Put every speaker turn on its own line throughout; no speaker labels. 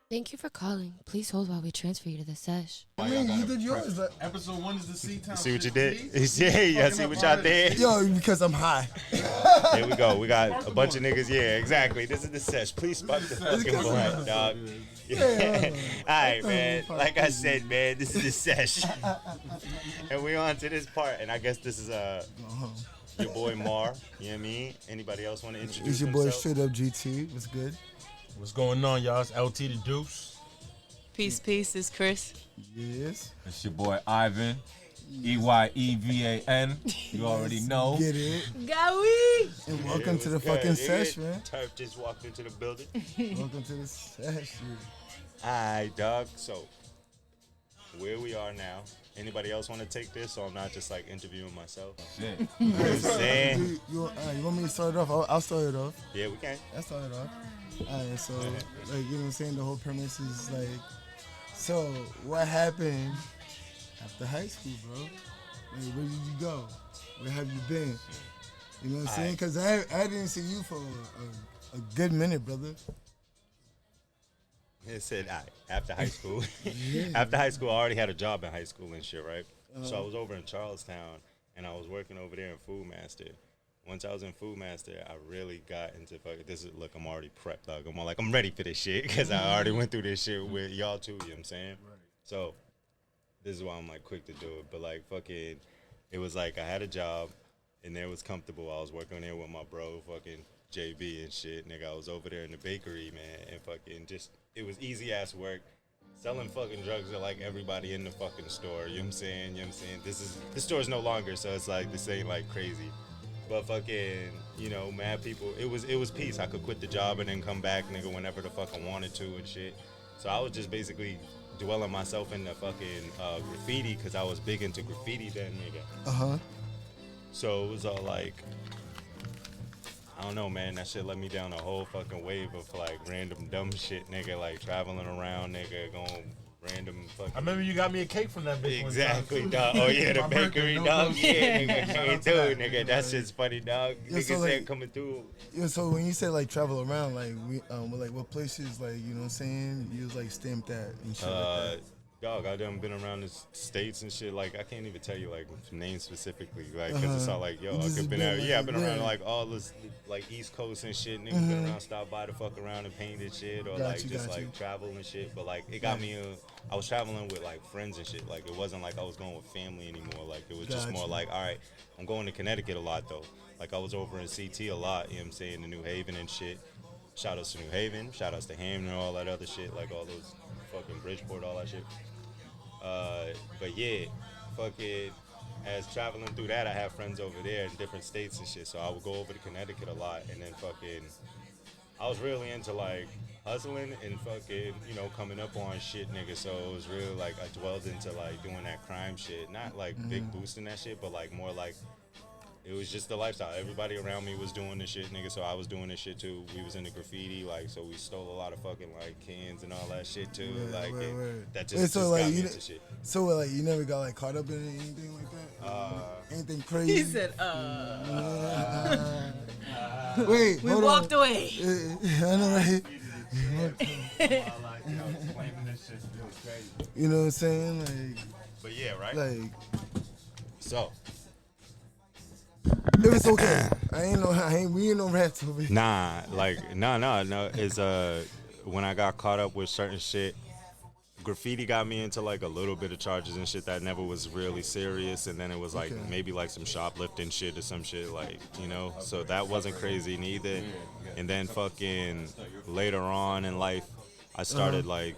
Thank you for calling. Please hold while we transfer you to the sesh.
I mean, you did yours.
Episode 1 is the C-Town.
See what you
shit.
did?
See?
Yeah, see what y'all did?
Yo, because I'm high.
Here we go. We got a bunch of niggas. Yeah, exactly. This is the sesh. Please spark the fucking blunt, dog. Yeah. All right, man. Like I said, man, this is the sesh. And we on to this part. And I guess this is your boy Mar. You know what I mean? Anybody else want to introduce
It's your boy
themselves?
Straight Up GT. What's good?
What's going on, y'all? It's LT the Deuce.
Peace, it's Chris.
Yes.
It's your boy Ivan, EYEVAN. You already know.
Get it.
Gawi!
And welcome to the
What's good,
fucking
nigga?
sesh, man.
Turf just walked into the building.
Welcome to the sesh.
All right, dog. So, where we are now. Anybody else want to take this so I'm not just like interviewing myself?
Shit.
You know what I'm saying?
You want me to start it off? I'll start it off.
Yeah, we can.
I'll start it off. Alright, so, like, you know what I'm saying? The whole premise is like, so, what happened after high school, bro? Like, where did you go? Where have you been? You know what I'm saying? Because I didn't see you for a good minute, brother.
It said after high school. After high school, I already had a job in high school and shit, right? So I was over in Charlestown, and I was working over there in Food Master. Once I was in Food Master, I really got into look, I'm already prepped, dog. I'm ready for this shit because I already went through this shit with y'all too, you know what I'm saying? Right. So this is why I'm like quick to do it. But like fucking, it was like I had a job and there was comfortable. I was working there with my bro, fucking JB and shit. Nigga, I was over there in the bakery, man, and fucking just, it was easy ass work. Selling fucking drugs to like everybody in the fucking store, you know what I'm saying? You know what I'm saying? The store's no longer, so it's like this ain't like crazy. But fucking, you know, mad people, it was peace. I could quit the job and then come back, nigga, whenever the fuck I wanted to and shit. So I was just basically dwelling myself in the fucking graffiti because I was big into graffiti then, nigga.
Uh-huh.
So it was all like, I don't know, man, that shit let me down a whole fucking wave of like random dumb shit, nigga, like traveling around, nigga, going random fucking.
I remember you got me a cake from that bitch.
Exactly,
one time,
dog. Oh yeah, the
My
bakery,
birthday, no
dog.
bullshit.
Yeah, nigga,
Shout
came
out to
through,
that.
nigga. That shit's funny, dog.
Yeah,
Niggas
so,
said
like-
coming through.
Yeah, so when you say like travel around, like like what places, like, you know what I'm saying, you was like stamped at and shit like that.
Dog, I done been around the states and shit. Like I can't even tell you like names specifically, like because it's all like, yo,
You
I
just
could been
been,
out.
like,
Yeah, I've been around
yeah.
like all this like East Coast and shit. Niggas been around, stopped by to fuck around and painted shit, or
Got
like
you,
just
got
like
you.
travel and shit. But like it got me. I was traveling with like friends and shit. Like it wasn't like I was going with family anymore. Like it was just
Got
more
you.
like, all right, I'm going to Connecticut a lot though. Like I was over in CT a lot. You know what I'm saying, to New Haven and shit. Shout outs to New Haven. Shout outs to Hampton and all that other shit. Like all those fucking Bridgeport, all that shit. But yeah, fucking, as traveling through that, I have friends over there in different states and shit. So I would go over to Connecticut a lot, and then fucking, I was really into like hustling and fucking, you know, coming up on shit, nigga. So it was really like I dwelled into like doing that crime shit, not like big boosting that shit, but like more like. It was just the lifestyle. Everybody around me was doing this shit, nigga, so I was doing this shit too. We was into graffiti, like, so we stole a lot of fucking, like, cans and all that shit too.
Right,
like,
right,
and
right.
that
Wait,
just,
so,
just
like,
got me
you
into shit.
So like you never got like caught up in anything like that? Anything crazy?
He said,
Wait,
we
hold
walked
on.
away.
I know, right? You know what I'm saying?
But yeah, right?
Like
So,
if it's okay. We ain't no rats over here.
nah, like, no. It's, when I got caught up with certain shit, graffiti got me into like a little bit of charges and shit that never was really serious, and then it was like
Okay.
maybe like some shoplifting shit or some shit, like, you know, so that wasn't crazy neither. And then fucking later on in life I started like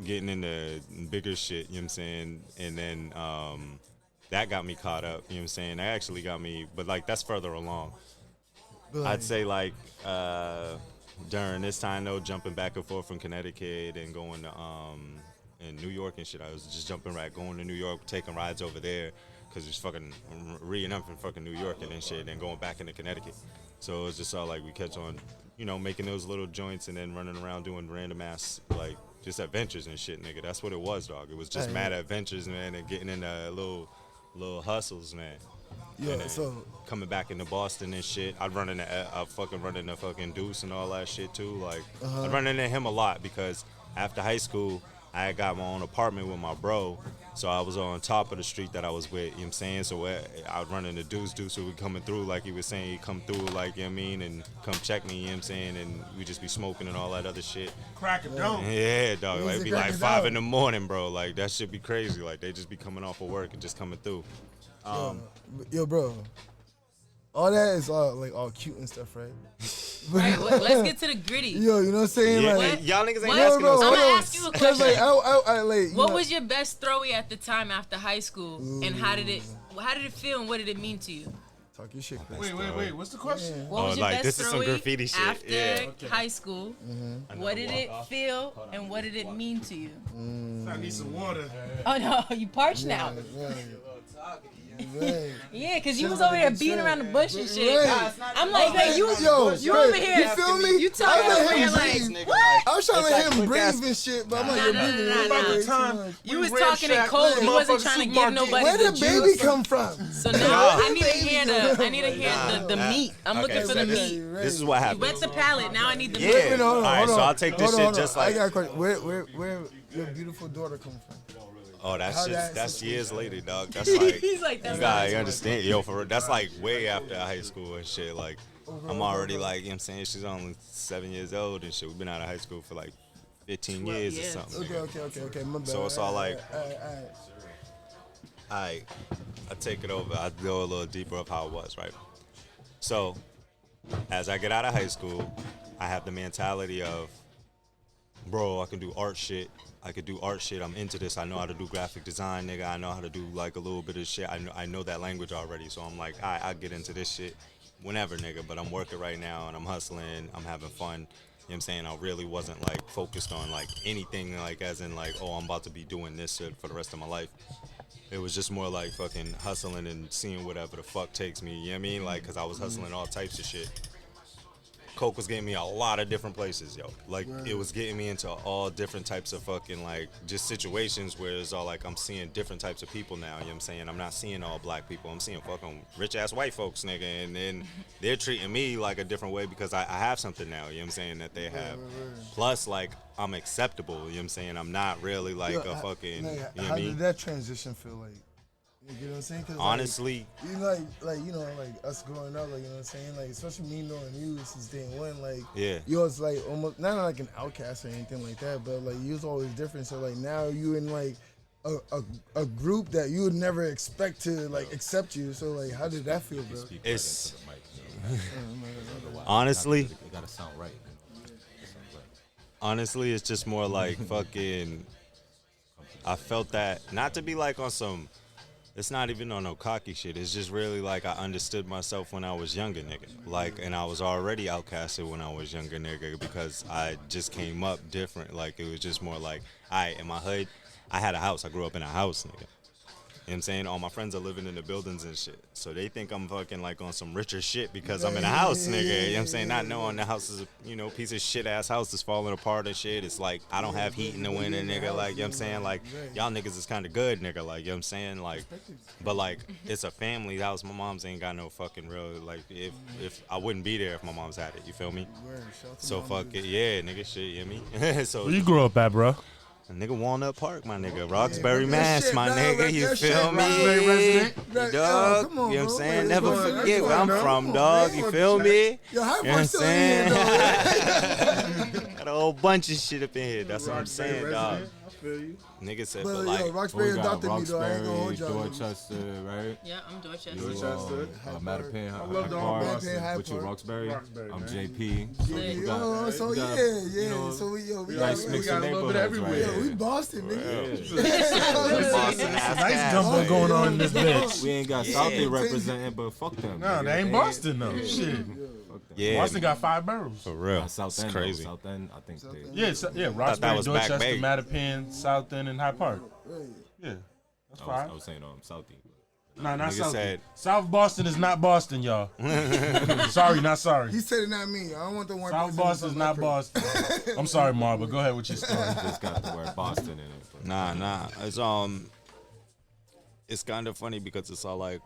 getting into bigger shit, you know what I'm saying, and then that got me caught up, you know what I'm saying, that actually got me, but like that's further along.
But,
I'd say like during this time though, jumping back and forth from Connecticut and going to in New York and shit, I was just jumping right, going to New York, taking rides over there, cause it's fucking reading up in fucking New York and then shit, and going back into Connecticut. So it's just all like we catch on, you know, making those little joints and then running around doing random ass like just adventures and shit, nigga. That's what it was, dog. It was just
Hey.
mad adventures, man, and getting into little hustles, man.
yeah,
And then
so
coming back into Boston and shit, I'd run into fucking Deuce and all that shit too. Like I'd run into him a lot because after high school, I had got my own apartment with my bro. So I was on top of the street that I was with, you know what I'm saying? So I was running the Deuce who would coming through, like he was saying, he'd come through, like, you know what I mean, and come check me, you know what I'm saying? And we just be smoking and all that other shit.
Crack a dome.
Yeah, dog.
What
Like,
was
it'd
it
be like
cracking
5
down?
in the morning, bro. Like, that shit be crazy. Like, they just be coming off of work and just coming through.
Yo, bro. All that is all cute and stuff, right?
Right, let's get to the gritty.
Yo, you know what I'm saying?
Yeah,
like,
y'all niggas ain't
What?
asking
bro,
those
I'm
hold
gonna
on.
ask you a
'Cause,
question.
like,
What was your best throwy at the time after high school, and how did it feel, and what did it mean to you?
talk your shit, Chris.
Wait. What's the question?
What was your
like,
best
this is some
throwy
graffiti shit.
after
Yeah.
high school? What did it feel, and what did it mean to you?
I need some water.
Oh no, you parched now.
Right.
Yeah, because you was over there beating around the bush and shit.
Right.
I'm like, hey, you
Yo,
over
Chris,
here.
You feel me?
You
I
talking
let
over
him
here like,
breathe.
what?
I was trying to
It's
let
like
him
quick ass-
breathe and shit, but I'm like,
Nah,
you're
nah,
breathing.
nah,
You're
nah.
breathing
Time.
too much.
You was
Red
talking in
Shack
code. You
Lane,
wasn't
motherfucking
trying to give
supermarket.
nobody
Where
the
did
juice.
baby come from?
So now I need to hear the
Nah,
meat. I'm looking for the meat.
This is what
You
happened.
wet the palate. Now I need the
Yeah.
meat.
Wait, hold on,
All right,
hold
so
on.
I'll take this
Hold on,
shit just
hold on.
like-
I got a question. Where your beautiful daughter come from?
Oh,
How
that's
that
that's
situation-
years later, dog. That's like,
He's like, that's
you
not
gotta understand, yo, for real, that's like way after high school and shit. Like, I'm already like, you know what I'm saying? She's only 7 years old and shit. We've been out of high school for like 15 years or
years.
something.
Okay. My bad.
So it's all like-
All right.
I take it over. I go a little deeper of how it was, right? So, as I get out of high school, I have the mentality of, bro, I can do art shit. I'm into this. I know how to do graphic design, nigga. I know how to do like a little bit of shit. I know that language already. So I'm like, I'll get into this shit whenever, nigga. But I'm working right now and I'm hustling. I'm having fun. You know what I'm saying? I really wasn't like focused on like anything like as in like, oh, I'm about to be doing this shit for the rest of my life. It was just more like fucking hustling and seeing whatever the fuck takes me. You know what I mean? Like, cause I was hustling all types of shit. Coke was getting me a lot of different places, yo. Like, it was getting me into all different types of fucking, like, just situations where it's all like I'm seeing different types of people now, you know what I'm saying? I'm not seeing all black people. I'm seeing fucking rich-ass white folks, nigga. And then they're treating me like a different way because I have something now, you know what I'm saying, that they have. Plus, like, I'm acceptable, you know what I'm saying? I'm not really like
Yo,
a fucking,
like,
you know
how
what I
did
mean?
that transition feel like? You know what I'm saying? 'Cause,
Honestly,
like, you know, like us growing up, like, you know what I'm saying? Like, especially me knowing you since day one, like,
yeah.
you was like almost not like an outcast or anything like that, but like you was always different. So like now you in like a group that you would never expect to like accept you. So like, how did that feel, bro?
It's honestly,
It gotta sound right.
honestly, it's just more like fucking. I felt that not to be like on some. It's not even on no cocky shit. It's just really like I understood myself when I was younger, nigga. Like, and I was already outcasted when I was younger, nigga, because I just came up different. Like, it was just more like, in my hood, I had a house. I grew up in a house, nigga. You know what I'm saying? All my friends are living in the buildings and shit. So they think I'm fucking like on some richer shit because I'm in a house, nigga. You know what I'm saying? Not knowing the house is a, piece of shit ass house that's falling apart and shit. It's like, I don't have heat in the winter, nigga. Like, you know what I'm saying? Like, y'all niggas is kind of good, nigga. Like, you know what I'm saying? Like, but like, it's a family house. My mom's ain't got no fucking real, like, if I wouldn't be there if my mom's had it. You feel me? So fuck it. Yeah, nigga, shit, you know what I mean? So.
Where you grew up at, bro?
Nigga, Walnut Park, my nigga. Roxbury,
that
Mass,
shit,
my
dog,
nigga.
that
You
shit,
feel me?
Roxbury resident. Yo,
Dog,
come on,
you know what I'm
bro.
saying?
Wait,
Never
come on,
forget where
come
I'm
on,
from,
bro.
dog. You feel me?
Yo, how
You know what I'm
much still in here,
saying?
though?
Got a whole bunch of shit up in here. That's what I'm saying, dog.
I feel you.
Nigga said,
But
but
yo,
like,
Roxbury
We got
adopted me, though. I ain't gonna
Roxbury,
hold y'all.
Dorchester, right?
Yeah, I'm Dorchester.
You,
Dorchester.
Mattapan,
I love the whole
Park.
Mattapan, Hyde
With you,
Park.
Roxbury.
Roxbury,
I'm
man.
JP. So we got,
Yo, so
we got,
yeah.
you know,
So we
nice
got,
mix
got
of
a little bit
neighborhoods
everywhere.
right
we
here.
Boston, nigga.
Boston ass
Nice
ass.
gumbo going on in this bitch.
We ain't got South Bay representing, but fuck them.
No,
nigga.
they ain't Boston though. Shit.
Fuck them.
Yeah,
Boston got 5 boroughs.
for real.
South
It's
End,
crazy.
South End, I think they.
Yeah,
that
Roxbury,
was Back
Dorchester,
Bay.
Mattapan, South End, and Hyde Park. Yeah, that's
I
fine.
was saying Southie.
Nah, not
Nigga
South.
said-
South Boston is not Boston, y'all. Sorry, not sorry.
He said it, not me. I don't want the one.
South Boston's not Boston. I'm sorry, Mar, but go ahead with your story.
Just got the word Boston in it. but-
Nah. It's kind of funny because it's all like,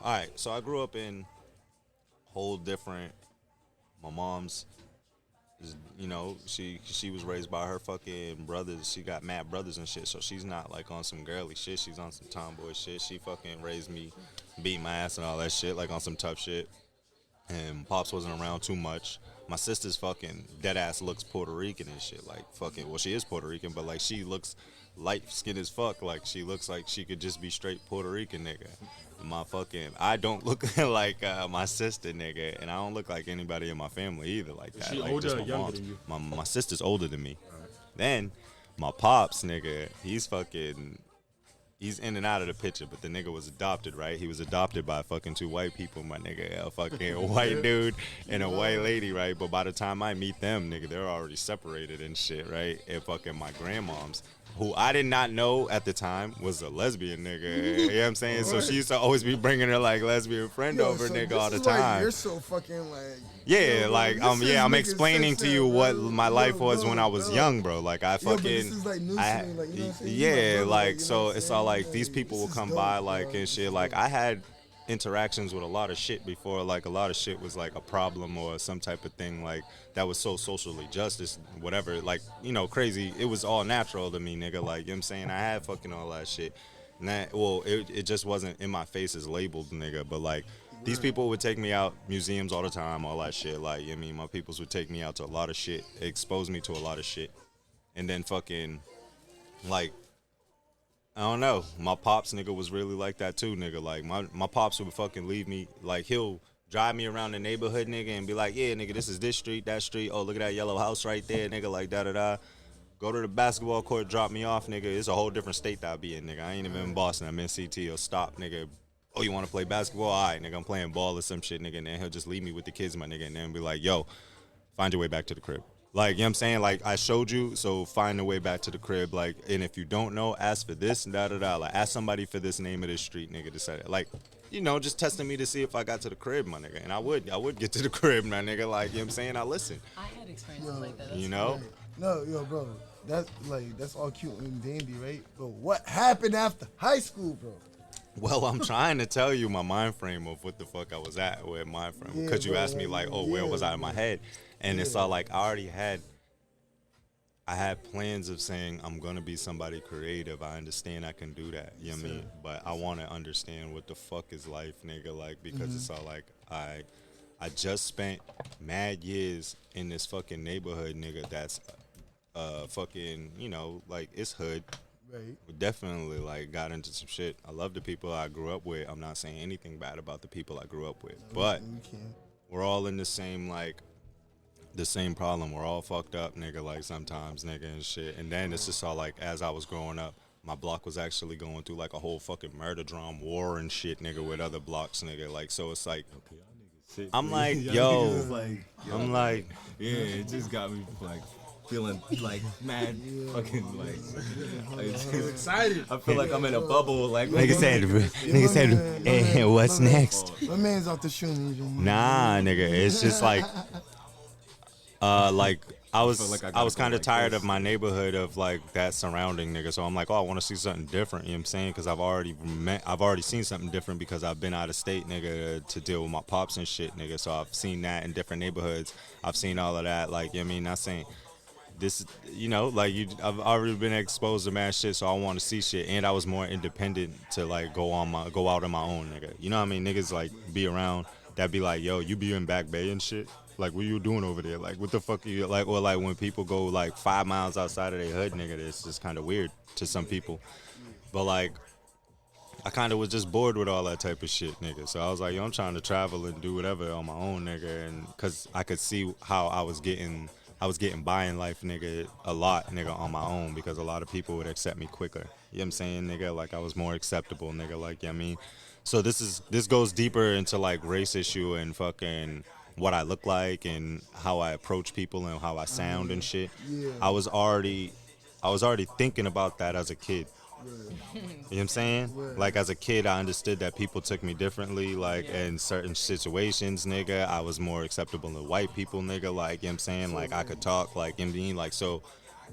all right. So I grew up in whole different. My mom's you know, she was raised by her fucking brothers. She got mad brothers and shit, so she's not like on some girly shit. She's on some tomboy shit. She fucking raised me, beat my ass and all that shit, like on some tough shit. And Pops wasn't around too much. My sister's fucking dead ass looks Puerto Rican and shit. Like fucking, well, she is Puerto Rican, but like she looks light skinned as fuck. Like she looks like she could just be straight Puerto Rican, nigga. My fucking, I don't look like my sister, nigga, and I don't look like anybody in my family either, like that.
She
Like,
older
just
or
my
younger
mom's.
than you?
My sister's older than me. Then my pops, nigga, he's in and out of the picture, but the nigga was adopted, right? He was adopted by fucking two white people, my nigga. A fucking white dude and a white lady, right? But by the time I meet them, nigga, they're already separated and shit, right? And fucking my grandmom's, who I did not know at the time was a lesbian, nigga. You know what I'm saying? So she used to always be bringing her, like, lesbian friend over,
so
nigga,
this
all the
is why
time.
You're so fucking like.
Yeah,
bro,
like
this is
I'm
making
explaining
sense
to you
now,
what
bro.
my life was when I was
Bro.
young, bro. Like I fucking,
but this is like new to me, like, you know what I'm saying? You my
yeah,
brother,
like
you know
so
what I'm
it's all
saying?
like these people
this
will
is
come
dope,
by like
bro.
and
This
shit.
is
Like
dope.
I had interactions with a lot of shit before. Like a lot of shit was like a problem or some type of thing like that was so socially justice, whatever. Like you know, crazy. It was all natural to me, nigga. Like you know what I'm saying, I had fucking all that shit. And that, well, it just wasn't in my face as labeled, nigga. But like. These people would take me out museums all the time, all that shit. Like, I mean, my peoples would take me out to a lot of shit, expose me to a lot of shit. And then fucking, like, I don't know. My pops, nigga, was really like that too, nigga. Like, my pops would fucking leave me, like, he'll drive me around the neighborhood, nigga, and be like, yeah, nigga, this is this street, that street. Oh, look at that yellow house right there, nigga, like, da-da-da. Go to the basketball court, drop me off, nigga. It's a whole different state that I be in, nigga. I ain't even in Boston. I'm in CT. Or stop, nigga. Oh, you want to play basketball? All right, nigga, I'm playing ball or some shit, nigga. And then he'll just leave me with the kids, my nigga, and then be like, yo, find your way back to the crib. Like, you know what I'm saying? Like, I showed you, so find the way back to the crib. Like, and if you don't know, ask for this, da-da-da. Like, ask somebody for this name of this street, nigga, to say it. Like, you know, just testing me to see if I got to the crib, my nigga. And I would get to the crib, my nigga. Like, you know what I'm saying? I listen.
I had experiences like that.
You know?
No, yo, bro. That's all cute and dandy, right? But what happened after high school, bro?
Well, I'm trying to tell you my mind frame of what the fuck I was at with mind frame.
Yeah,
Because you
bro,
asked me like, oh, where was I in my head? And it's all like I had plans of saying I'm gonna be somebody creative. I understand I can do that. You know what I mean? But I wanna understand what the fuck is life, nigga, like because it's all like I just spent mad years in this fucking neighborhood, nigga, that's fucking, you know, like it's hood.
Right.
We definitely like got into some shit. I love the people I grew up with. I'm not saying anything bad about the people I grew up with, but
You can't.
we're all in the same problem. We're all fucked up, nigga. Like sometimes, nigga, and shit. And then it's just all like as I was growing up, my block was actually going through like a whole fucking murder drama war and shit, nigga, with other blocks, nigga. Like so, it's like I'm like, yo, I'm like,
yeah, it just got me like feeling like mad, fucking like
Excited.
I feel like I'm in a bubble, like
nigga said, hey, what's next?
My man's off the shroom.
Nah, nigga, it's just like I was
feel like I
I
gotta
was
go
kind of
like
tired
this.
of my neighborhood of like that surrounding, nigga. So I'm like, oh, I want to see something different. You know what I'm saying? Because I've already seen something different because I've been out of state, nigga, to deal with my pops and shit, nigga. So I've seen that in different neighborhoods. I've seen all of that. Like, you know what I mean? Not saying this, you know, like I've already been exposed to mad shit, so I want to see shit. And I was more independent to like go out on my own, nigga. You know what I mean? Niggas like be around that be like, yo, you be in Back Bay and shit. Like, what you doing over there? Like, what the fuck are you, like, or like when people go like 5 miles outside of their hood, nigga, it's just kind of weird to some people. But like, I kind of was just bored with all that type of shit, nigga. So I was like, yo, I'm trying to travel and do whatever on my own, nigga. And cause I could see how I was getting by in life, nigga, a lot, nigga, on my own because a lot of people would accept me quicker. You know what I'm saying, nigga? Like, I was more acceptable, nigga, like, you know what I mean? So this goes deeper into like race issue and fucking what I look like and how I approach people and how I sound and shit.
Yeah.
I was already thinking about that as a kid. You know what I'm saying? Like as a kid, I understood that people took me differently. Like in certain situations, nigga, I was more acceptable to white people, nigga. Like, you know what I'm saying? Like I could talk, like, you know what I mean? Like, so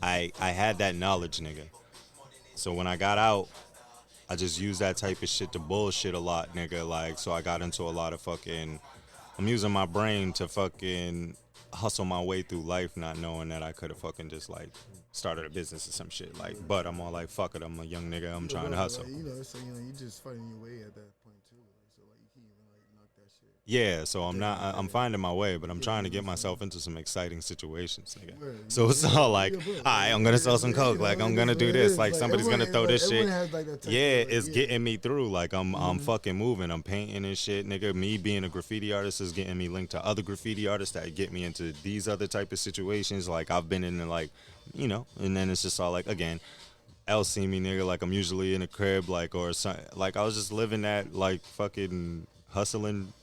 I had that knowledge, nigga. So when I got out, I just used that type of shit to bullshit a lot, nigga. Like, so I got into a lot of fucking, I'm using my brain to fucking hustle my way through life, not knowing that I could have fucking just like started a business or some shit. Like, but I'm all like, fuck it, I'm a young nigga, I'm trying to hustle.
Like, you know, so you just fighting your way at that point too. Like, so like you can't even like knock that shit.
Yeah, so I'm finding my way, but I'm trying to get myself into some exciting situations, nigga. So it's all like, all right, I'm gonna sell some coke, like I'm gonna do this, like somebody's gonna throw this shit. Yeah, it's getting me through. Like I'm fucking moving, I'm painting and shit, nigga. Me being a graffiti artist is getting me linked to other graffiti artists that get me into these other type of situations. Like I've been in like, you know, and then it's just all like again. L see me, nigga, like I'm usually in a crib, like or some, like I was just living that like fucking hustling,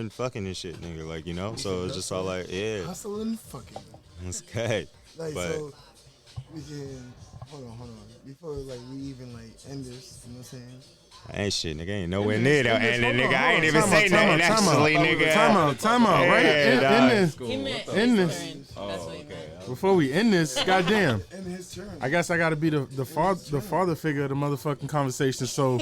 fucking and shit, nigga, like you know. So it's just all like, yeah,
hustling, fucking.
it's okay.
Like
but
so, we can hold on, before like we even like end this, you know what I'm saying?
Ain't shit, nigga, ain't nowhere near that. And
Hold
nigga,
on,
I ain't even say nothing actually, nigga.
Time out, right?
Yeah,
In this,
He meant
In
his
this-
turn. That's what he meant.
before we end this, goddamn.
In his turn.
I guess I got to be the father figure of the motherfucking conversation. So,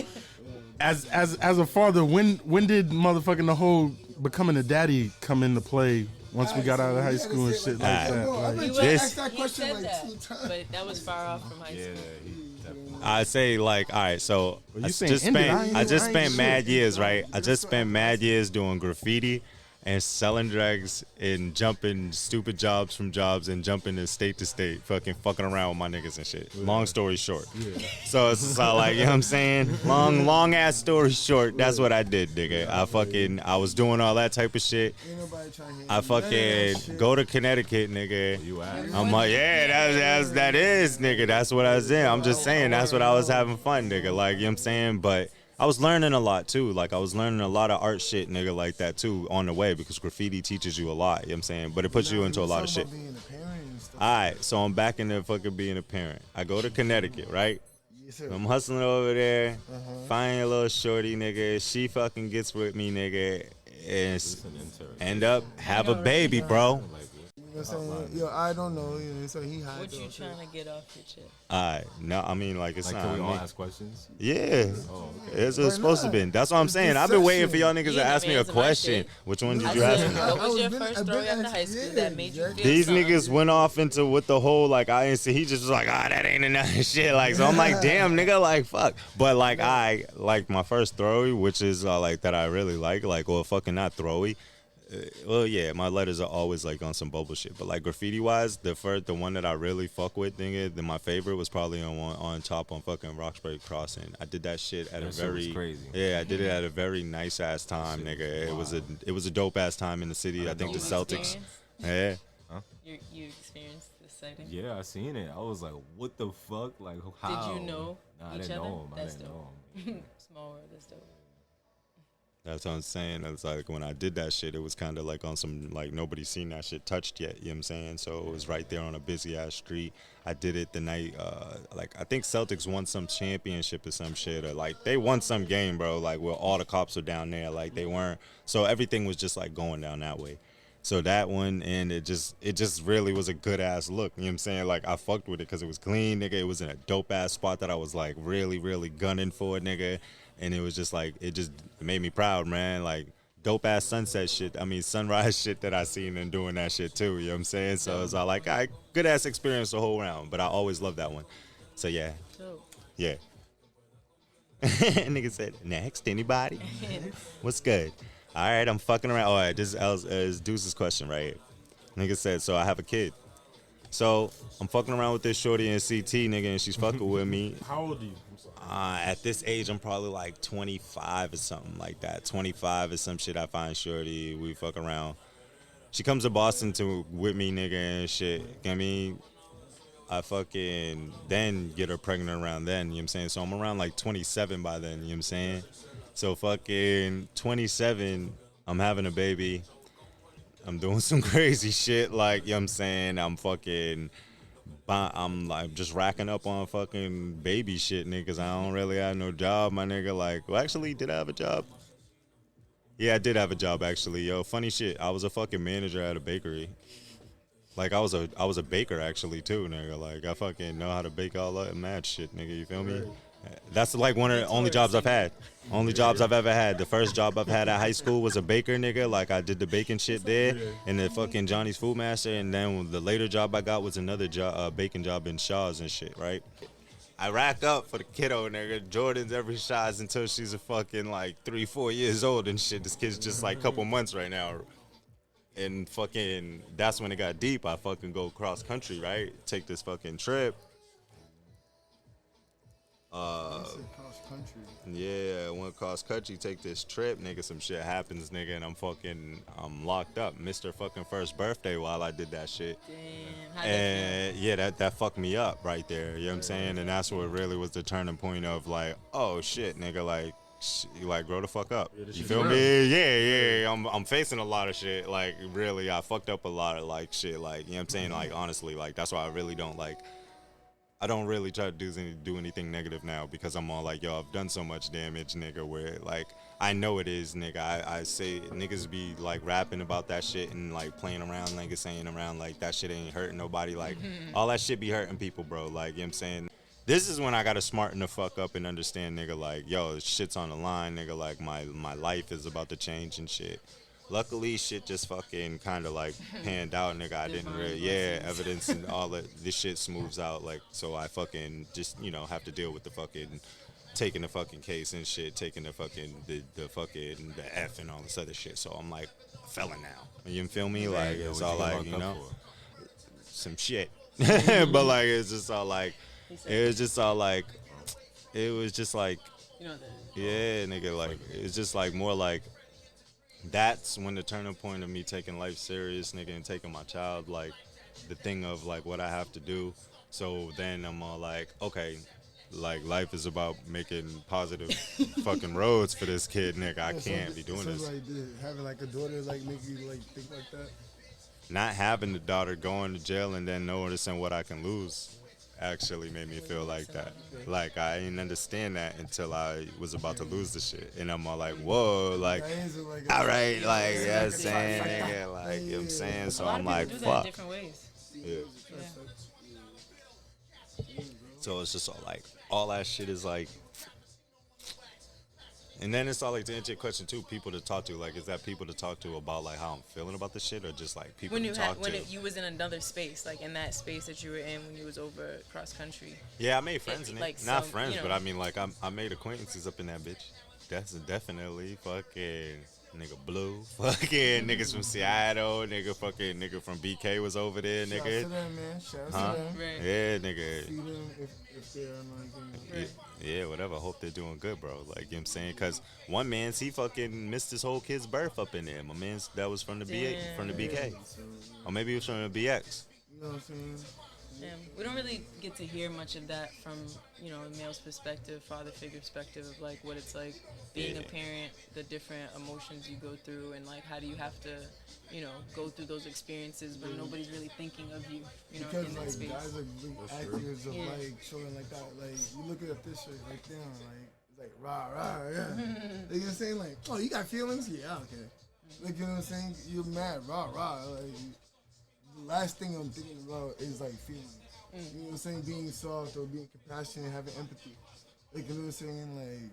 as a father, when did motherfucking the whole becoming a daddy come into play? Once we got out of high school and shit like that.
No, I've
Like,
been trying to
This-
ask that
He
question
said
like
that,
2 times.
but that was far off from high
Yeah,
school.
he definitely.
I say like, all right, so
Well, you
I
saying
just
ended,
spent,
I
I just
ain't
spent
shit.
mad years, right? I just spent mad years doing graffiti and selling drugs and jumping stupid jobs from jobs and jumping to state, fucking around with my niggas and shit. Long story short. So it's just all like, you know what I'm saying? Long ass story short, that's what I did, nigga. I was doing all that type of shit.
Ain't nobody trying to hear
I
none of that
fucking
shit.
go to Connecticut, nigga.
You asked.
I'm like, yeah, that is, nigga. That's what I was in. I'm just saying, that's what I was having fun, nigga. Like, you know what I'm saying? But I was learning a lot, too. Like, I was learning a lot of art shit, nigga, like that, too, on the way, because graffiti teaches you a lot, you know what I'm saying? But it puts you into a lot of shit.
Talking about being a parent and stuff.
All right, so I'm back in there fucking being a parent. I go to Connecticut, right?
Yes, sir.
I'm hustling over there, find a little shorty, nigga. She fucking gets with me, nigga, and
It's an intern.
end up have a baby, bro.
Like,
You know what I'm saying? Yo, I don't know. You know, so he high.
What
though,
you
so-
trying to get off your chest?
Alright, no, I mean like it's
like,
not
can we all
me.
ask questions?
Yeah,
Oh, okay.
it's what it's supposed to be. That's what I'm saying. I've been waiting for y'all niggas to
You
ask me a
answer my
question.
shit.
Which one did
I
you ask
said,
me?
what was your
I've been
first story after
asking-
high school
yeah,
that made you
Jack.
feel
These
something?
niggas went off into what the whole like I ain't see. He just was like, that ain't enough shit. Like so, I'm like, damn, nigga, like fuck. But like I like my first throwy, which is like that I really like, or fucking not throwy. Well, yeah, my letters are always like on some bubble shit. But like graffiti wise, the one that I really fuck with, nigga, my favorite was probably on top on fucking Roxbury Crossing. I did that shit at
That
a
shit was
very
crazy.
Yeah, I did it at a very nice ass time,
shit
nigga.
was
It was a dope ass time in the city. I think the
You
Celtics.
experienced-
Yeah.
You experienced the sighting?
Yeah, I seen it. I was like, what the fuck? Like, how?
Did you know
Nah, I
each
didn't
other?
know him. I
That's
didn't
dope.
know him.
Small world, that's dope.
That's what I'm saying. It's like when I did that shit, it was kind of like on some, like nobody's seen that shit touched yet, you know what I'm saying? So it was right there on a busy ass street. I did it the night, like I think Celtics won some championship or some shit, or like they won some game, bro, like where all the cops were down there, like they weren't, so everything was just like going down that way. So that one, and it just really was a good ass look, you know what I'm saying? Like I fucked with it because it was clean, nigga. It was in a dope ass spot that I was like really gunning for, nigga. And it was just like, it just made me proud, man. Like, dope ass sunset shit. I mean, sunrise shit that I seen and doing that shit too, you know what I'm saying? So it's all like, all right, good ass experience the whole round. But I always loved that one. So yeah,
Dope.
yeah. Nigga said, next, anybody? What's good? All right, I'm fucking around. All right, this is Deuce's question right here. Nigga said, so I have a kid. So I'm fucking around with this shorty in CT, nigga, and she's fucking with me.
How old are you? I'm sorry.
At this age, I'm probably like 25 or something like that. 25 is some shit I find shorty. We fuck around. She comes to Boston with me, nigga, and shit. I mean, I fucking then get her pregnant around then, you know what I'm saying? So I'm around like 27 by then, you know what I'm saying? So fucking 27, I'm having a baby. I'm doing some crazy shit, like, you know what I'm saying? I'm like just racking up on fucking baby shit, nigga, because I don't really have no job, my nigga. Like, well, actually, did I have a job? Yeah, I did have a job, actually. Yo, funny shit. I was a fucking manager at a bakery. Like, I was a baker, actually, too, nigga. Like, I fucking know how to bake all that mad shit, nigga. You feel me? That's like one of the only jobs I've had. Only jobs I've ever had. The first job I've had at high school was a baker, nigga. Like, I did the baking shit there in the fucking Johnny's Food Master. And then the later job I got was another job, baking job in Shaw's and shit, right? I rack up for the kiddo, nigga. Jordan's every shot until she's a fucking, like, 3-4 years old and shit. This kid's just, like, a couple months right now. And fucking, that's when it got deep. I fucking go cross country, right? Take this fucking trip.
Cross country.
Yeah, I went cross country, take this trip, nigga. Some shit happens, nigga, and I'm locked up. Missed her fucking first birthday while I did that shit.
Damn. How'd that
And yeah, that fucked me up right there. You know what I'm saying? And that's what really was the turning point of like, oh shit, nigga, like grow the fuck up. You feel me? Yeah. I'm facing a lot of shit. Like really, I fucked up a lot of like shit. Like you know what I'm saying? Like honestly, like that's why I really don't like. I don't really try to do anything negative now because I'm all like, yo, I've done so much damage, nigga, where, like, I know it is, nigga. I say niggas be, like, rapping about that shit and, like, playing around, nigga, saying around, like, that shit ain't hurting nobody. Like, all that shit be hurting people, bro. Like, you know what I'm saying? This is when I got to smarten the fuck up and understand, nigga, like, yo, shit's on the line, nigga. Like, my life is about to change and shit. Luckily, shit just fucking kind of like panned out, nigga. I didn't really, evidence and all that. This shit smooths out, like, so I fucking just, you know, have to deal with the fucking taking the fucking case and shit, taking the fucking the F and all this other shit. So I'm like a felon now. You feel me? Like it's all like, you know, some shit. But like it's just all like, it was just like,
You know that.
yeah, nigga. Like it's just like more like. That's when the turning point of me taking life serious, nigga, and taking my child, like, the thing of, like, what I have to do. So then I'm all like, okay, like, life is about making positive fucking roads for this kid, nigga. I can't be doing this.
Like having, like, a daughter, like, make you, like, think like that?
Not having the daughter going to jail and then noticing what I can lose actually made me feel like that. Like, I didn't understand that until I was about to lose the shit. And I'm all like, whoa, like, all right, like, you know what I'm saying, nigga, like, you know what I'm saying? So I'm like,
do that in
fuck.
different ways.
Yeah. So it's just all like, all that shit is like, and then it's all like, to answer your question too, people to talk to, like, is that people to talk to about like how I'm feeling about the shit, or just like people
When
to
you
talk to?
you was in another space, like in that space that you were in when you was over cross country.
Yeah, I made friends in it.
like
Not
some,
friends,
you
but
know.
I mean, like, I made acquaintances up in that bitch. That's definitely fucking nigga Blue, fucking niggas from Seattle, nigga from BK was over there,
Shout out to
nigga.
them, man. Shout out
Huh?
to them.
Right.
Yeah, nigga.
See them if they're like,
Yeah, whatever. I hope they're doing good, bro. Like, you know what I'm saying? Because one man's, he fucking missed his whole kid's birth up in there. My man's, that was from the from the BK. Or maybe it was from the BX.
you know what I'm saying?
We don't really get to hear much of that from, you know, a male's perspective, father figure perspective of like what it's like being a parent, the different emotions you go through, and like how do you have to, you know, go through those experiences when nobody's really thinking of you, you know,
Because
in that
like
space.
guys are big actors of like showing like that. Like you look at this shit right there, like it's like rah rah, yeah. Like, you know what I'm saying? Like, oh, you got feelings? Yeah, okay. Like you know what I'm saying? You're mad, rah rah. Like the last thing I'm thinking about is like feelings. You know what I'm saying? Being soft or being compassionate, having empathy. Like you know what I'm saying? Like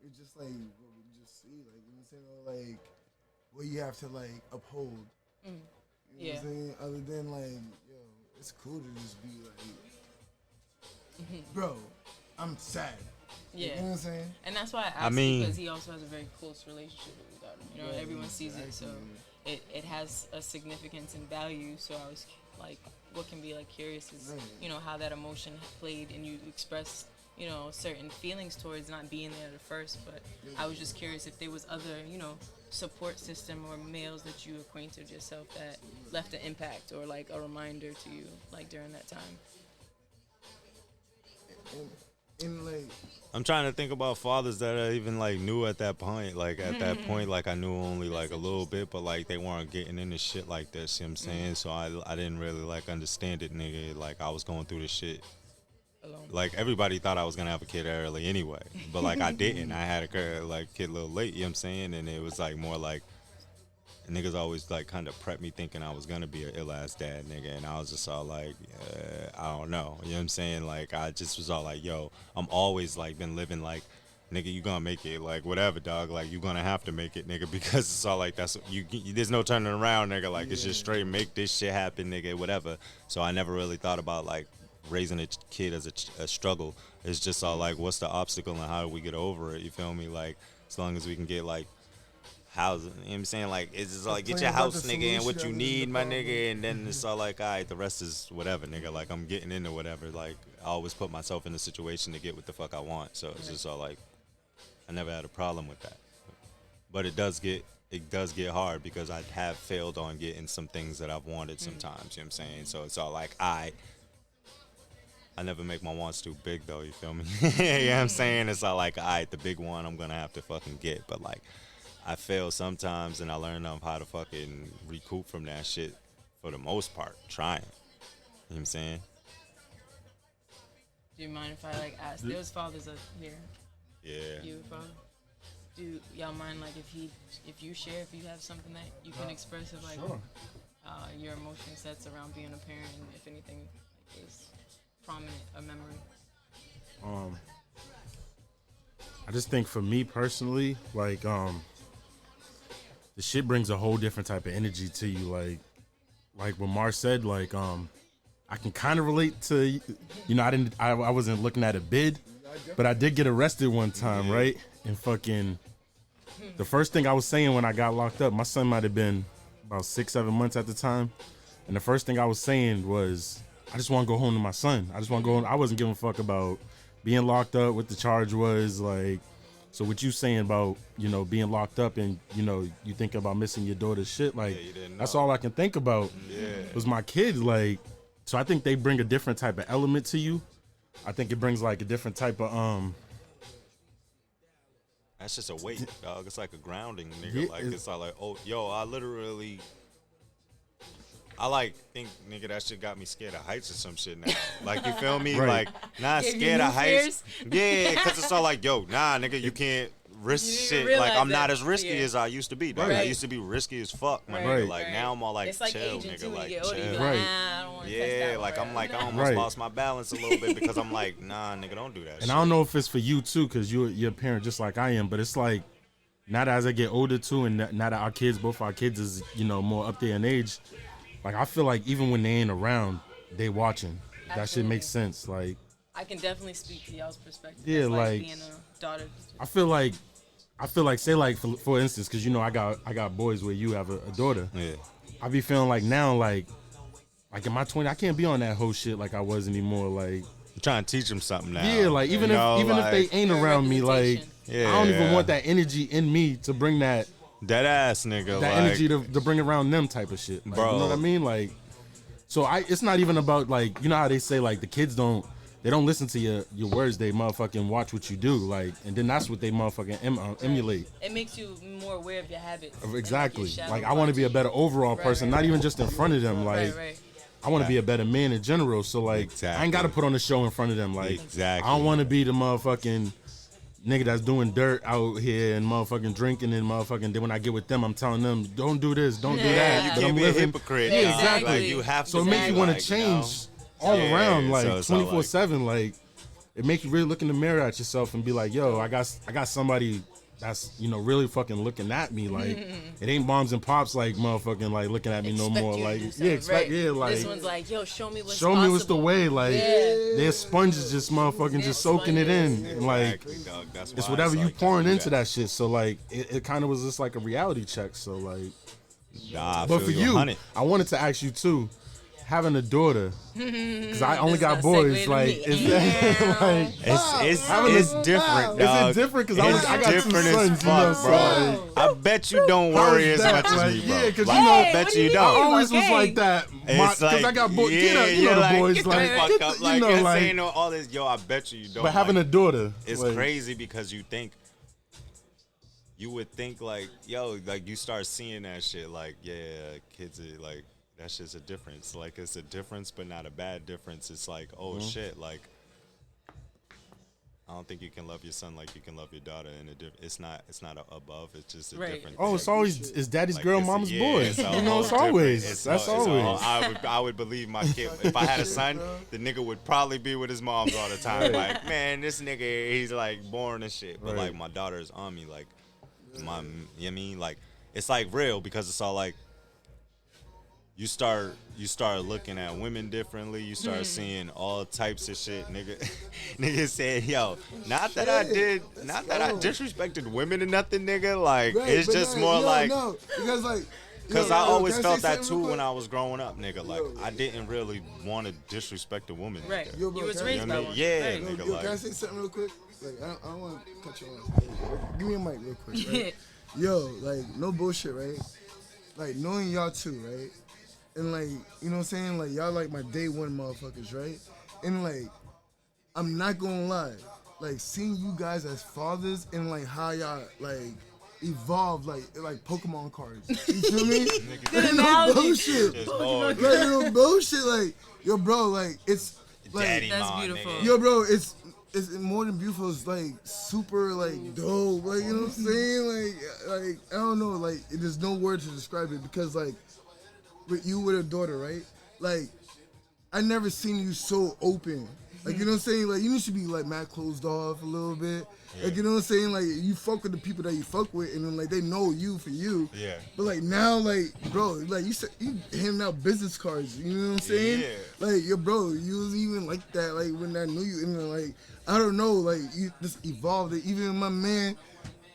it's just like what we just see. Like you know what I'm saying? Or, like what you have to like uphold. You know what I'm saying? Other than like, yo, it's cool to just be like, bro, I'm sad.
Yeah.
You know what I'm saying?
And that's why I
I
asked
mean-
because he also has a very close relationship with his daughter. You know, everyone sees it, so it has a significance and value. So I was like, what can be like curious is, you know, how that emotion played and you expressed, you know, certain feelings towards not being there at first. But I was just curious if there was other, you know, support system or males that you acquainted yourself that left an impact or like a reminder to you, like during that time.
And like,
I'm trying to think about fathers that I even like knew at that point. Like at that point, like I knew only like a little bit, but like they weren't getting into shit like this. You know what I'm saying? So I didn't really like understand it, nigga. Like I was going through this shit.
Alone.
Like everybody thought I was gonna have a kid early anyway, but like I didn't. I had a kid a little late. You know what I'm saying? And it was like more like And niggas always like kind of prep me thinking I was gonna be an ill ass dad, nigga, and I was just all like, I don't know, you know what I'm saying? Like I just was all like, yo, I'm always like been living like, nigga, you gonna make it, like whatever, dog, like you gonna have to make it, nigga, because it's all like that's you. There's no turning around, nigga. Like it's just straight make this shit happen, nigga, whatever. So I never really thought about like raising a kid as a struggle. It's just all like, what's the obstacle and how do we get over it? You feel me? Like as long as we can get like housing, you know what I'm saying? Like, it's just like, get your house, nigga, and what you need, my nigga, and then it's all like, all right, the rest is whatever, nigga. Like, I'm getting into whatever. Like, I always put myself in a situation to get what the fuck I want. So it's just all like, I never had a problem with that. But it does get hard because I have failed on getting some things that I've wanted sometimes, you know what I'm saying? So it's all like, I never make my wants too big, though, you feel me? You know what I'm saying? It's all like, all right, the big one I'm going to have to fucking get. But, like, I fail sometimes, and I learn how to fucking recoup from that shit for the most part, trying. You know what I'm saying?
Do you mind if I like ask? There's fathers up here.
Yeah.
You father? Do y'all mind like if you share, if you have something that you can express of like your emotion sets around being a parent, and if anything like, is prominent a memory?
I just think for me personally, like the shit brings a whole different type of energy to you. Like what Mar said, like I can kind of relate to, you know, I wasn't looking at a bid, but I did get arrested one time, right? And fucking the first thing I was saying when I got locked up, my son might have been about 6-7 months at the time, and the first thing I was saying was, I just want to go home to my son. I just want to go home. I wasn't giving a fuck about being locked up, what the charge was, like. So what you saying about, you know, being locked up and, you know, you think about missing your daughter's shit, like, that's all I can think about was my kids, like. So I think they bring a different type of element to you. I think it brings like a different type of
That's just a weight, dog. It's like a grounding, nigga.
Yeah,
Like it's all like, oh, yo, I like think, nigga, that shit got me scared of heights or some shit now. Like, you feel me?
Right.
Like, not scared of heights. Yeah, because it's all like, yo, nah, nigga, you can't risk
You
shit.
realize
Like, I'm
that.
not as risky
Yeah.
as I used to be, dog.
Right.
I used to be risky as fuck, my
Right.
nigga. Like, now I'm all like,
It's like
chill,
aging too
nigga.
when
Like,
you get older. You
chill.
be
Right.
like, I don't want to touch
Yeah,
that
like,
one.
I'm like, I almost
Right.
lost my balance a little bit because I'm like, nah, nigga, don't do that shit.
and I don't know if it's for you too, because you're a parent just like I am, but it's like, now that as I get older too, and now that both our kids is, you know, more up there in age, like I feel like even when they ain't around, they watching. That shit
Absolutely.
makes sense. Like
I can definitely speak to y'all's perspective.
Yeah,
It's
like-
being a daughter.
I feel like say like for instance, because you know I got boys where you have a daughter.
Yeah.
I be feeling like now like in my 20s, I can't be on that whole shit like I was anymore. Like
I'm trying to teach them something now.
yeah, like even
You know,
if
like,
they ain't
Your
around me, like
representation.
I don't even
Yeah.
want that energy in me to bring that
Dead ass, nigga. Like,
energy to bring around them type of shit. Like,
Bro.
you know what I mean? Like, so it's not even about like, you know how they say like the kids don't listen to your words, they motherfucking watch what you do, like, and then that's what they motherfucking emulate.
It makes you more aware of your habits. and,
Exactly.
your shadow
Like I want to be a
watching.
better overall
Right,
person,
right,
not
right.
even just in front of them. Like
Right.
I want to be a better man in general. So like I
Exactly.
ain't got to put on a show in front of them. Like
Exactly.
I don't want to be the motherfucking nigga that's doing dirt out here and motherfucking drinking and motherfucking. Then when I get with them, I'm telling them don't do this, don't do
Yeah.
that.
You
But
can't
I'm
be a
living.
hypocrite.
Yeah,
dog.
exactly.
Like, you have to.
So it makes you want to
like,
change
know?
all
Yeah,
around, like
so it's all
24/7. Like it makes you really look in the mirror at yourself and be like, yo, I got somebody that's, you know, really fucking looking at me. Like it ain't moms and pops like motherfucking like looking at me no
Expect
more.
you to
Like
do
yeah,
something,
expect
right.
like
This one's like, yo, show me what's
show me what's the
possible.
way. Like
Yeah.
their sponges just motherfucking
They're
just soaking it in.
sponges.
And like
Exactly, dog. That's
it's
why
whatever you
like,
pouring
do
into that shit. So like it kind of was just like a reality check. So like,
Nah, I
but
feel
for you,
100.
I wanted to ask you too, having a daughter, because I only
This
got
is
boys.
segue to
like,
me.
is that like?
It's different, dog.
Is it different? Because
It's
I got two
different
sons,
as
you know,
fuck,
so
bro.
like,
I bet you don't
How
worry
is
as
that?
much as
Like,
me, bro.
yeah, 'cause
Like,
you know-
I bet you
I
don't.
always was
Okay.
like that.
It's
Because I got boys.
yeah,
you know the
like,
boys.
get the
Like,
fuck
get
up.
the-
Like,
you know,
you're
like.
saying all this, yo, I bet you don't.
But having a
like,
daughter,
it's
like,
crazy because you think, you would think like, yo, like you start seeing that shit, like, yeah, kids are like, that's just a difference. Like, it's a difference, but not a bad difference. It's like, oh shit, like, don't think you can love your son like you can love your daughter. And it's not a above. It's just a
Right.
different.
Oh, it's always it's daddy's
Like,
girl,
it's a-
mama's
yeah,
boy.
it's a
You
whole
know, it's
different-
always.
it's
That's
all- it's all-
always.
I would believe my kid. If I had a son, the nigga would probably be with his moms all the time. Like, man, this nigga, he's like boring and shit. But
Right.
like my daughter is on me. Like, you know what I mean? Like, it's like real because it's all like. You start looking at women differently. You start seeing all types of shit, nigga. Nigga said, "Yo, not that I disrespected women or nothing, nigga. Like
Right,
it's
but
just
no,
more
no,
like
no, because like.
because
yo,
I always
can I
felt
say
that
something
too
real
when
quick?
I was growing up, nigga. Like I didn't really want to disrespect a woman.
Right.
Nigga.
Yo, bro,
you was
can I-
raised
You
by
know what I
one.
mean? Yeah,
Right.
nigga.
Yo, can I
Like
say something real quick? Like, I don't want to cut you off. Give me a mic real quick, right? Yo, like, no bullshit, right? Like, knowing y'all too, right? And, like, you know what I'm saying? Like, y'all like my day one motherfuckers, right? And, like, I'm not gonna lie. Like, seeing you guys as fathers and, like, how y'all, like, evolved, like Pokemon cards. You feel me? Like, no
analogy.
bullshit.
just hard.
Like, no bullshit. Like, yo, bro, like, it's, like,
Daddy
That's
mod,
beautiful.
nigga.
yo, bro, it's more than beautiful. It's like super like dope. Like, you know what I'm saying? Like I don't know. Like there's no word to describe it because like with you with a daughter, right? Like I never seen you so open. Like you know what I'm saying? Like you used to be like mad closed off a little bit. Like you know what I'm saying? Like you fuck with the people that you fuck with, and then like they know you for you.
Yeah.
But like now, like bro, like you said, you handing out business cards. You know what I'm saying?
Yeah.
Like yo, bro, you was even like that. Like when I knew you, and then, like I don't know, like you just evolved it. Even my man,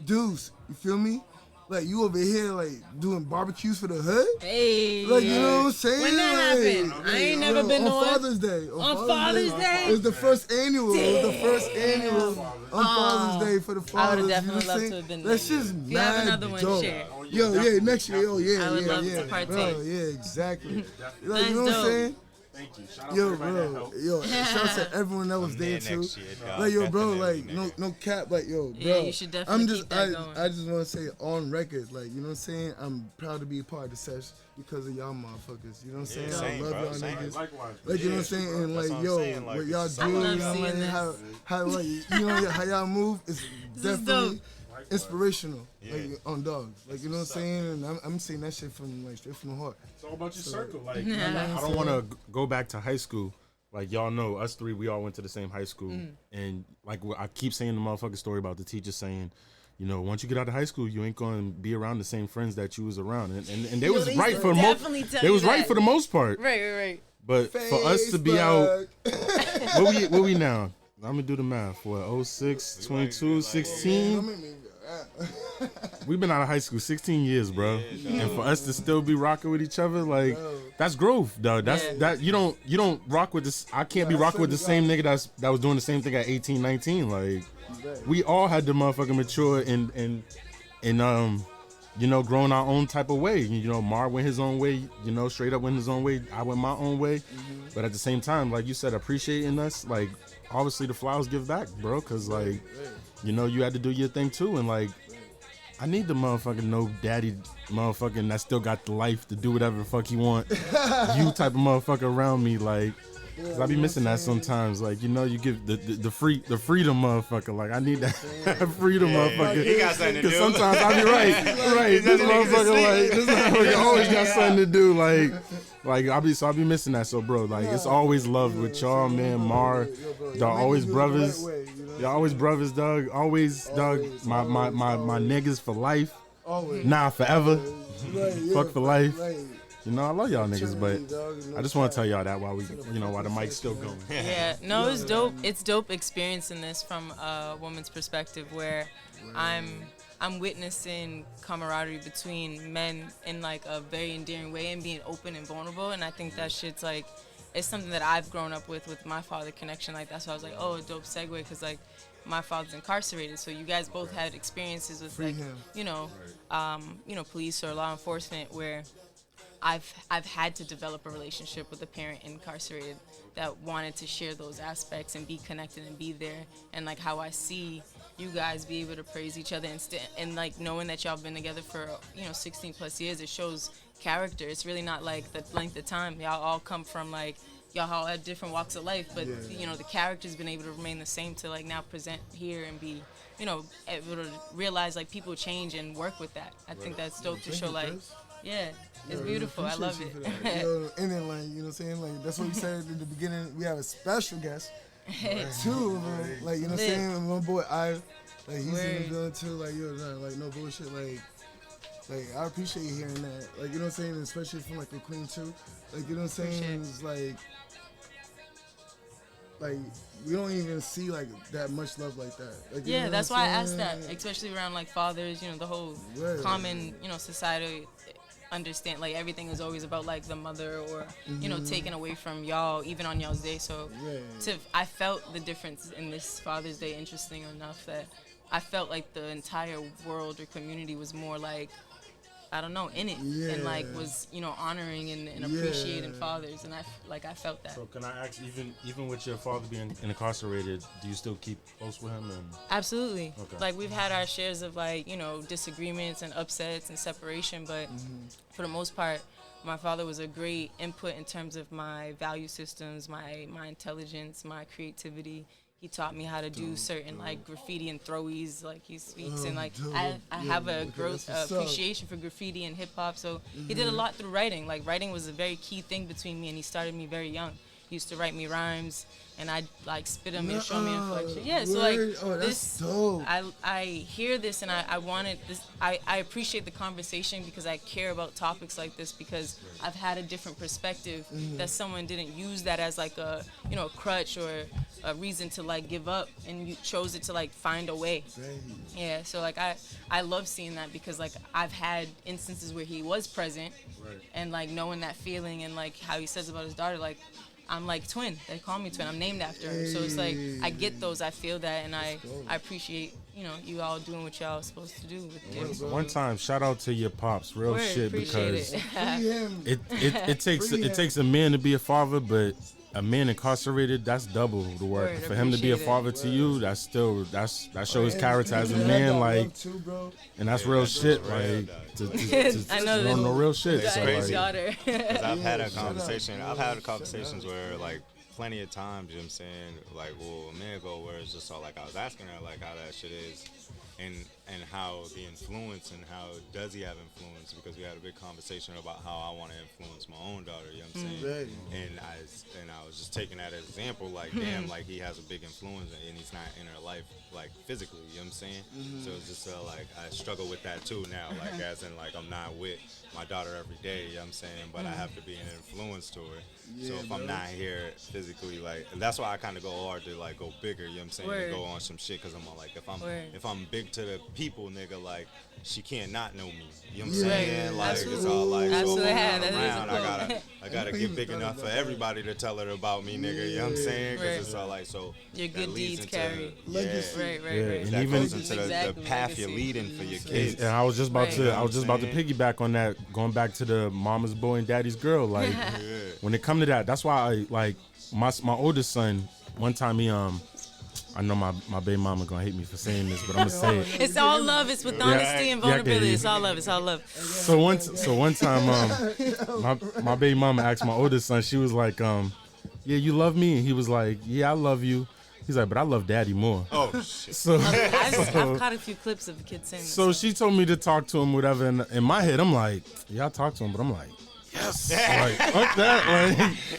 Deuce, you feel me? Like you over here like doing barbecues for the hood.
Hey.
Like you know what I'm saying?
When that
Like,
happened? I ain't never been
on
to one.
Father's Day.
On Father's Day?
It was the first annual. It was the first annual on Father's Day for the
I would've
fathers. You know
definitely
what I'm
loved
saying?
to have been
That's
there.
just
If you have
mad
another one,
dope.
share.
Yo, yeah, next year. Oh yeah,
I would
yeah,
love to
yeah.
partake.
Bro, yeah, exactly. Like,
That's
you know what I'm
dope.
saying?
Thank you. Shout out to
Yo,
everybody that
bro,
helped.
yo, shout out to everyone that was
I'm
there
there
too.
next year, dog.
Like yo, bro,
Definitely,
like
nigga.
no cap, like yo, bro.
Yeah, you should definitely
I'm just,
keep that going.
I just want to say on record, like you know what I'm saying. I'm proud to be a part of the sesh because of y'all motherfuckers. You know what I'm saying?
same,
I love
bro,
y'all
same.
niggas.
Likewise.
Like you know what I'm saying, and
That's
like
what I'm
yo,
saying, like,
what y'all
it's
do,
so
you
love
know,
seeing
like,
this.
how like you know how y'all move is
is
definitely
dope.
inspirational,
Yeah.
like on dogs. Like you know what I'm saying, and I'm saying that shit from like straight from the heart.
It's all about your circle. Like,
Yeah.
I don't want to go back to high school. Like y'all know, us three, we all went to the same high school, and like I keep saying the motherfucking story about the teacher saying, you know, once you get out of high school, you ain't gonna be around the same friends that you was around, and they was
they
right
used
for
to
the most.
definitely tell
They
you
was right
that.
for the most part,
Right.
but for us to be out,
Facebook.
what we now? I'm gonna do the math. What 06, 22, 16?
Don't make me go,
We've been out of high school 16 years, bro. And for us to still be rocking with each other, like that's growth, dog. That's
Yeah.
that you don't rock with this. I can't be rocking with the same nigga that was doing the same thing at 18, 19. Like we all had to motherfucking mature and you know, growing our own type of way. You know, Mar went his own way, you know, straight up went his own way. I went my own way. But at the same time, like you said, appreciating us, like obviously the flowers give back, bro. Cause like, you know, you had to do your thing too. And like, I need the motherfucking no daddy motherfucking that still got the life to do whatever the fuck he want. You type of motherfucker around me, like, cause I be missing that sometimes. Like, you know, you give the freedom motherfucker. Like, I need that freedom motherfucker.
He got something to do.
Cause sometimes I be right. This motherfucker, this motherfucker always got something to do. Like I be missing that. So, bro, like it's always love with y'all, man. Mar, dog, always brothers. Y'all always brothers, dog. Always, dog. My niggas for life.
Always.
Nah, forever.
Right, yeah,
Fuck for life.
Right.
You know, I love y'all niggas, but
Dog, no
I just want
cap.
to tell y'all that while the mic's still going.
Yeah, no, it's dope. It's dope experiencing this from a woman's perspective, where I'm witnessing camaraderie between men in like a very endearing way and being open and vulnerable. And I think that shit's like, it's something that I've grown up with my father connection. Like that's why I was like, oh, a dope segue, because like my father's incarcerated, so you guys both had experiences with like,
him.
you know, police or law enforcement where I've had to develop a relationship with a parent incarcerated that wanted to share those aspects and be connected and be there, and like how I see you guys be able to praise each other and like knowing that y'all been together for 16 plus years, it shows character. It's really not like the length of time. Y'all all come from like y'all all had different walks of life, but
Yeah.
you know, the character's been able to remain the same to like now present here and be, you know, able to realize like people change and work with that. I think that's dope to
Thank
show
you,
like,
Chris.
yeah, it's
Yeah,
beautiful. I love
appreciate
it.
you for that. You know, and then like, you know what I'm saying? Like that's what we said in the beginning. We have a special guest too, man. Like, you know what I'm
Lit.
saying? And my boy I, like he's in the
Word.
building too. Like, yo, nah, like no bullshit. Like I appreciate hearing that. Like, you know what I'm saying? Especially from like the Queen too. Like, you know what I'm saying?
Appreciate it.
It's like we don't even see like that much love like that. Like, you
Yeah,
know
that's
what
why I
I'm
asked that,
saying?
especially around like fathers, you know, the whole
Right.
common, you know, society understand like everything is always about like the mother or you know taken away from y'all even on y'all's day. So
Yeah.
I felt the difference in this Father's Day interesting enough that I felt like the entire world or community was more like, I don't know, in it and like
Yeah.
was, you know, honoring and appreciating
Yeah.
fathers, and I felt that.
So can I ask, even with your father being incarcerated, do you still keep close with him? And
Absolutely.
Okay.
Like we've had our shares of like, you know, disagreements and upsets and separation, but for the most part, my father was a great input in terms of my value systems, my intelligence, my creativity. He taught me how to do certain like graffiti and throwies, like he speaks, and like I have a growth
that's what's up.
appreciation for graffiti and hip hop. So he did a lot through writing. Like writing was a very key thing between me, and he started me very young. He used to write me rhymes, and I'd like spit them and show me inflection. Yeah, so like
Word? Oh, that's
this,
dope.
I hear this, and I wanted this. I appreciate the conversation because I care about topics like this because I've had a different perspective that someone didn't use that as like a, you know, a crutch or a reason to like give up, and you chose it to like find a way. Yeah, so like I love seeing that because like I've had instances where he was present, and like knowing that feeling and like how he says about his daughter, like I'm like twin. They call me twin. I'm named after her. So it's like I get those. I feel that, and I appreciate, you know, you all doing what y'all supposed to do with kids.
One time, shout out to your pops, real
Word,
shit,
appreciate
because
it.
Free him.
it takes a man to be a father, but a man incarcerated, that's double the work.
Word,
For him to be a
appreciate it.
father to you, that's still that shows his
And
character as a
you
man,
got
like,
love too, bro.
and that's real shit,
real,
like,
dog.
I know
no,
that.
no real shit.
It's
So,
Got his
crazy.
like,
daughter.
Cause I've had a
shut up.
conversation. I've had conversations where like plenty of times, you know what I'm saying, like a minute ago, where it's just all like I was asking her like how that shit is, and how the influence and how does he have influence, because we had a big conversation about how I want to influence my own daughter, you know what I'm saying? And I was just taking that as an example, like damn, like he has a big influence and he's not in her life like physically, you know what I'm saying? So it's just like I struggle with that too now, like as in like I'm not with my daughter every day, you know what I'm saying? But I have to be an influence to her. So if I'm not here physically, like, and that's why I kind of go hard to like go bigger, you know what I'm saying?
Word.
To go on some shit, cause I'm all like,
Word.
if I'm big to the people, nigga, like she can't not know me. You know what I'm
Yeah.
saying? Like
Absolutely.
it's all like, so if
Absolutely.
I'm
Yeah,
not
that is a
around,
quote.
I gotta get big enough for everybody to tell her about me, nigga. You know what I'm saying? Cause
Right.
it's all like, so
Your
that
good
leads
deeds
into-
carry.
Legacy.
Right, right,
Yeah,
right.
and
that
even-
goes into
Exactly,
the path you're
legacy.
leading for your kids.
and I was just about
Right.
to, I was just about to
Saying?
piggyback on that, going back to the mama's boy and daddy's girl. Like, when it come to that, that's why I like my oldest son. One time he I know my baby mama gonna hate me for saying this, but I'm gonna say it.
It's all love. It's with honesty and
Yeah, I get
vulnerability.
you.
It's all love. It's all love.
So one time, my baby mama asked my oldest son. She was like, yeah, you love me, and he was like, yeah, I love you. He's like, but I love daddy more.
Oh shit.
So
I've caught a few clips of kids saying this.
so she told me to talk to him, whatever. And in my head, I'm like, yeah, I talk to him, but I'm like, yes, like fuck that,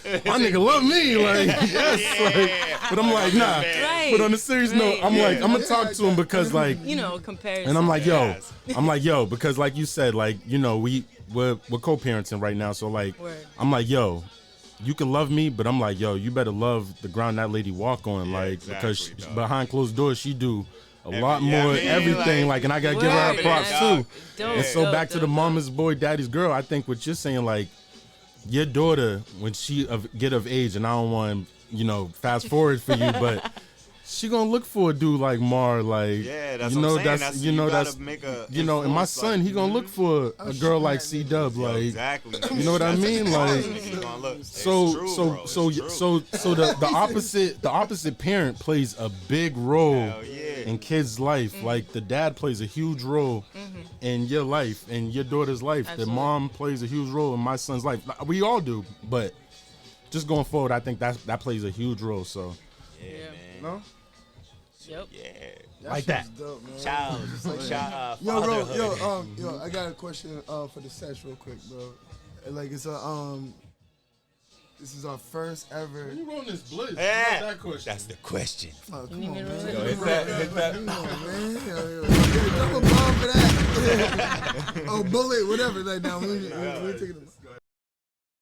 like my nigga love me, like yes, like. But I'm like, nah.
Right.
But on a serious note, I'm like, I'm gonna talk to him because like.
You know, comparison.
And I'm like, yo,
Yes.
because like you said, like, you know, we're co-parenting right now. So like,
Word.
I'm like, yo, you can love me, but I'm like, yo, you better love the ground that lady walk on.
Yeah,
Like,
exactly,
because
dog.
behind closed doors, she do a lot
yeah,
more
I mean,
everything.
like,
Like, and I gotta give her
Word,
props
man.
too.
Dope,
And so
dope,
back to the
dope,
mama's boy, daddy's girl, I think what you're saying, like, your daughter, when she get of age, and I don't want, you know, fast forward for you, but she gonna look for a dude like Mar, like,
Yeah, that's
you
what
know,
I'm saying.
that's, you know,
gotta
that's,
make a
you know, and my
influence,
son,
like,
he gonna look for a girl like C Dub,
Yo,
like,
exactly.
you know what I
That's
mean?
exactly
Like,
what he gonna look. It's
so
true,
so
bro.
so
It's true.
so the opposite parent plays a big role
Hell yeah.
in kids' life. Like the dad plays a huge role in your life and your daughter's life.
Absolutely.
The mom plays a huge role in my son's life. Like, we all do, but just going forward, I think that plays a huge role. So
Yeah,
Yeah.
man.
no,
Yep.
Yeah.
like that.
shit's dope, man.
Child,
Yo, bro,
fatherhood.
yo, I got a question for the sesh real quick, bro. Like it's this is our first ever.
You rolling this blitz?
Yeah.
That question.
That's the question.
Oh, come
You
on,
need me to
man.
roll
Yo,
it?
hit that.
Come on, man. Yo, double bomb for that. Oh, bullet, whatever. Like, now we taking the.